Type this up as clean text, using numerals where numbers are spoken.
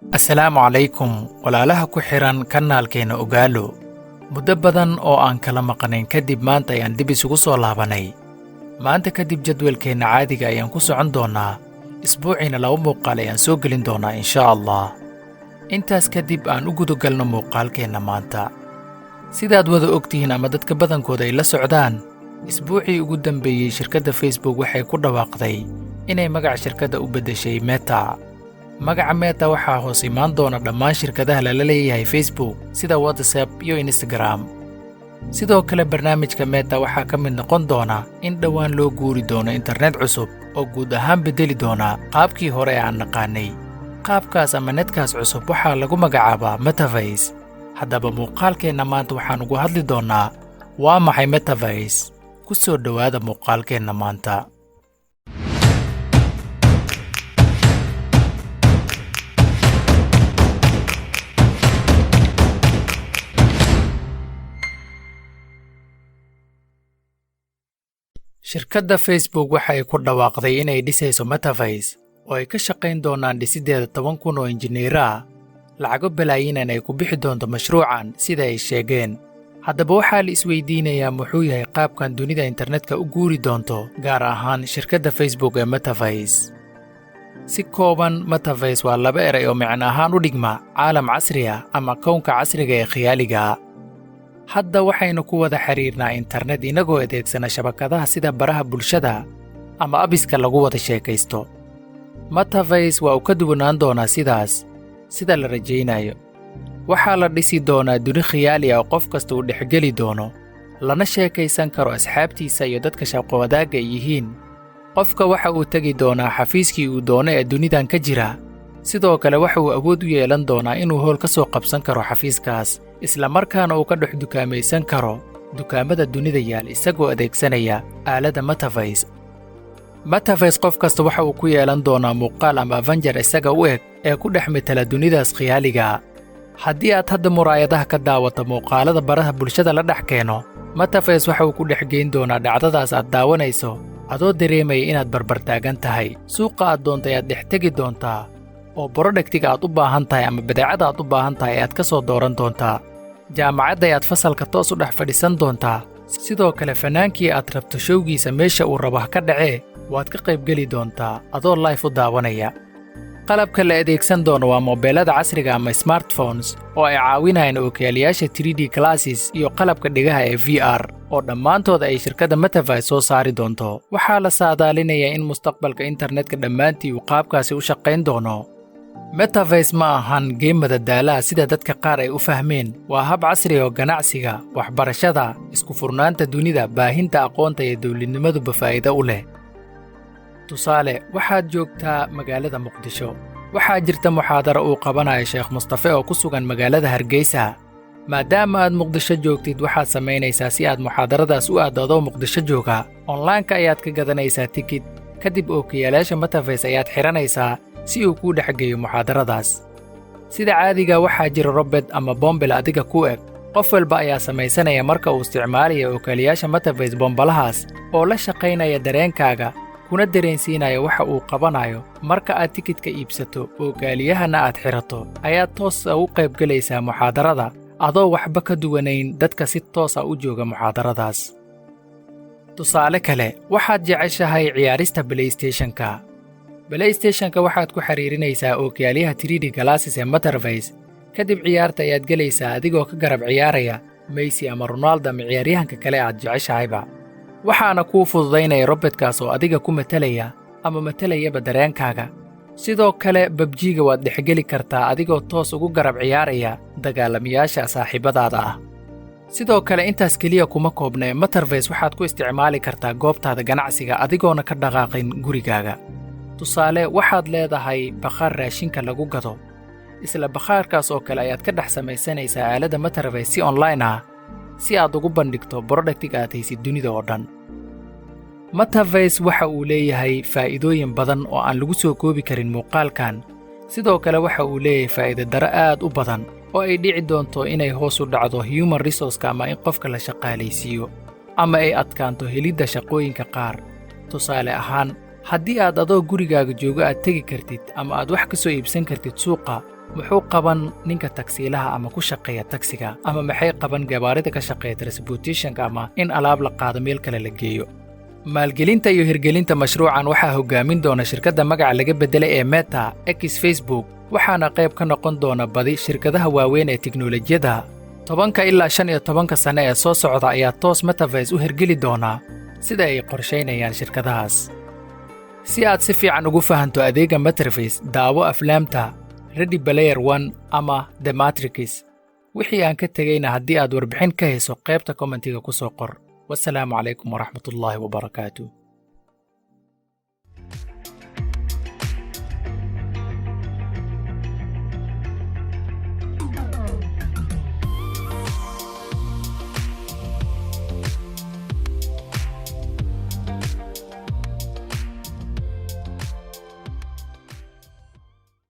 Assalaamu calaykum walaalaha ku xiran kanaalkeena OGAALO. Muddo badan oo aan kala maqnayn kadib maanta ayaan dib isugu soo laabanay. Maanta kadib jadwalkeena caadiga ayaan ku socon doonaa. Isbuuciina 2 muuqaal ayaan soo gelin doonaa insha Allah. Intaas kadib aan u gudagalno muuqaalkeena maanta. Sidaad wada ogtihiin ama dadka badankooda ay la socdaan, isbuucii ugu dambeeyay shirkadda Facebook waxay ku dhawaaqday inay magaca shirkadda u beddeshay Meta. Magaca Meta waxaa hoos imaan doona dhammaan shirkadaha lala leeyahay Facebook sida WhatsApp iyo Instagram. Sidoo kale barnaamijka Meta waxaa ka mid noqon doona in dhawaan loo guuri doono internet cusub oo guud ahaan bedeli doona qaabkii hore aan naqaanay. Qaabkaas ama netkaas cusub waxaa lagu magacaabaa Metaverse. Haddaba muuqaalkeena maanta waxaan ugu hadli doonaa Waa Maxay Metaverse. Ku soo dhawaada muuqaalkeena maanta. Shirkadda Facebook waxay ku dhawaaqday inay dhisayso Metaverse oo ay ka shaqayn doonaan dhisideeda 10,000 oo injineer ah. Lacago balaayiin ay ku bixi doonto mashruucan sida ay sheegeen. Haddaba waxaa la isweydiinayaa muxuu yahay qaabkan dunida internetka u guuri doonto, gaar ahaan shirkadda Facebook ee Metaverse. Si kooban, Metaverse waa 2 eray oo macno ahaan u dhigma caalam casri ah ama kownka casriga ee khiyaaliga ah. Hadda waxaynu ku wada xiriirnaa internet inagoo adeegsana shabakadaha sida baraha bulshada ama abiska lagu wada sheekaysto. Metaverse waa uu ka duwanaan doonaa sidaas, sida la rajaynayo. Waxaa la dhisi doonaa duni khiyaali ah oo qof kasta uu dhexgeli doono, lana sheekaysan karo asxaabtiisa iyo dadka shaqo wadaagga ay yihiin. Qofka waxa uu tegi doonaa xafiiskii uu doono ee dunidan ka jira. Sidoo kale waxa uu awood u yeelan doonaa inuu howl ka soo qabsan karo xafiiskaas, isla markaana uu ka dhex dukaamaysan karo dukaamada dunida yaal isagoo adeegsanaya aaladda Metaverse. Metaverse qof kasta waxa uu ku yeelan doonaa muuqaal ama avatar isaga u eg ee ku dhex metela dunidaas khiyaaliga. Haddii aad hadda muraayadaha ka daawato muuqaalada baraha bulshada la dhex keeno, Metaverse waxa uu ku dhex geyn doonaa dhacdadaas aad daawanayso adoo dareemaya inaad barbartaagan tahay. Suuqa aad doonto ayaad dhex tegi doontaa oo productiga aad u baahan tahay ama badeecada aad u baahan tahay ayaad ka soo dooran doontaa. Jaamacadda ayaad fasalka toos u dhex fadhiisan doontaa. Sidoo kale fanaankii aad rabto showgiisa meesha uu rabo ka dhacee waad ka qaybgeli doontaa adoo live u daawanaya. Qalabka la adeegsan doono waa moobilada casriga ama smartphones oo ay caawinayaan ookiyaalayaasha 3D glasses iyo qalabka dhigaha ee VR oo dhammaantood ay shirkadda Metaverse soo saari doonto. Waxaa la saadaalinayaa in mustaqbalka internetka dhammaantii uu qaabkaasi u shaqayn doono. Metaverse ma ahan game madadalo sida dadka qaar ay u fahmeen. Waa hab casri oo ganacsiga, waxbarashada, isku furnaanta dunida, baahinta aqoonta iyo dawladnimaduba faa'iido u leh. Tusaale, waxaad joogtaa magaalada Muqdisho. Waxaa jirta muxaadaro uu qabanayo Sheekh Mustafa oo ku sugan magaalada Hargeysa. Maadaama aad Muqdisho joogtid, waxaad samaynaysaa si aad muxaadaradaas u aado Muqdisho jooga. Online-ka ayaad ka gadanaysaa tikid, kadib ookiyaalayaasha Metaverse ayaad xiranaysaa si uu kuu dhexgeeyo muxaadaradaas. Sida caadiga waxaa jira robot ama bombel adiga ku eg. Qof walba ayaa samaysanaya marka uu isticmaalayo ookiyaalayaasha Metaverse bombalahaas oo la shaqaynaya dareenkaaga, kuna dareensiinaya waxa uu qabanayo. Marka aad tikidka iibsato ookiyaaliyahana aad xirato, ayaad toos u qaybgalaysaa muxaadarada adoo waxba ka duwanayn dadka si toos ah u jooga muxaadaradaas. Tusaale kale, waxaad jeceshahay ciyaarista PlayStation-ka. PlayStation-ka waxaad ku xiriirinaysaa ookiyaalayaha 3D glasses ee Metaverse. Kadib ciyaarta ayaad gelaysaa adigoo ka garab ciyaaraya Messi ama Ronaldo ama ciyaaryahanka kale aad jeceshahayba. Waxaana kuu fududaynaya robotkaas oo adiga ku metelaya ama metelayaba dareenkaaga. Sidoo kale PUBG-ga waad dhexgeli kartaa adigoo toos ugu garab ciyaaraya dagaalamayaasha saaxiibadaada ah. Sidoo kale intaas keliya kuma koobna, Metaverse waxaad ku isticmaali kartaa goobtaada ganacsiga adigoona ka dhaqaaqin gurigaaga. Tusaale, waxaad leedahay bakhaar raashinka lagu gado. Isla bakhaarkaas oo kale ayaad ka dhex samaysanaysaa aaladda Metaverse si online ah si aad ugu bandhigto productiga aad haysid dunida oo dhan. Metaverse waxa uu leeyahay faa'iidooyin badan oo aan lagu soo koobi karin muuqaalkan. Sidoo kale waxa uu leeyahay faa'iido daro aad u badan oo ay dhici doonto inay hoos u dhacdo human resource ama in qofka la shaqaalaysiiyo ama ay adkaanto helidda shaqooyinka qaar. Tusaale ahaan, haddii aad adoo gurigaaga jooga aad tegi kartid ama aad wax ka soo iibsan kartid suuqa, muxuu qaban ninka taksiilaha ama ku shaqeeya taksiga ama maxay qaban gawaarida ka shaqeeya transportationka ama in alaab la qaado meel kale la geeyo maalgelinta iyo hirgelinta mashruucan waxaa hogaamin doona shirkadda magaca laga beddelay ee Meta X Facebook waxaana qayb ka noqon doona badi shirkadaha waaweyn ee tiknoolajiyada 10 ilaa 15 sano ee soo socda ayaa toos Metaverse u hirgeli doona sida ay qorsheynayaan shirkadahaas si aad si fiican ugu fahanto adeega Metaverse daawo aflaamta Ready Player One ama The Matrix wixii aan ka tagayna haddii aad warbixin ka hayso qaybta commentiga ku soo qor والسلام عليكم ورحمة الله وبركاته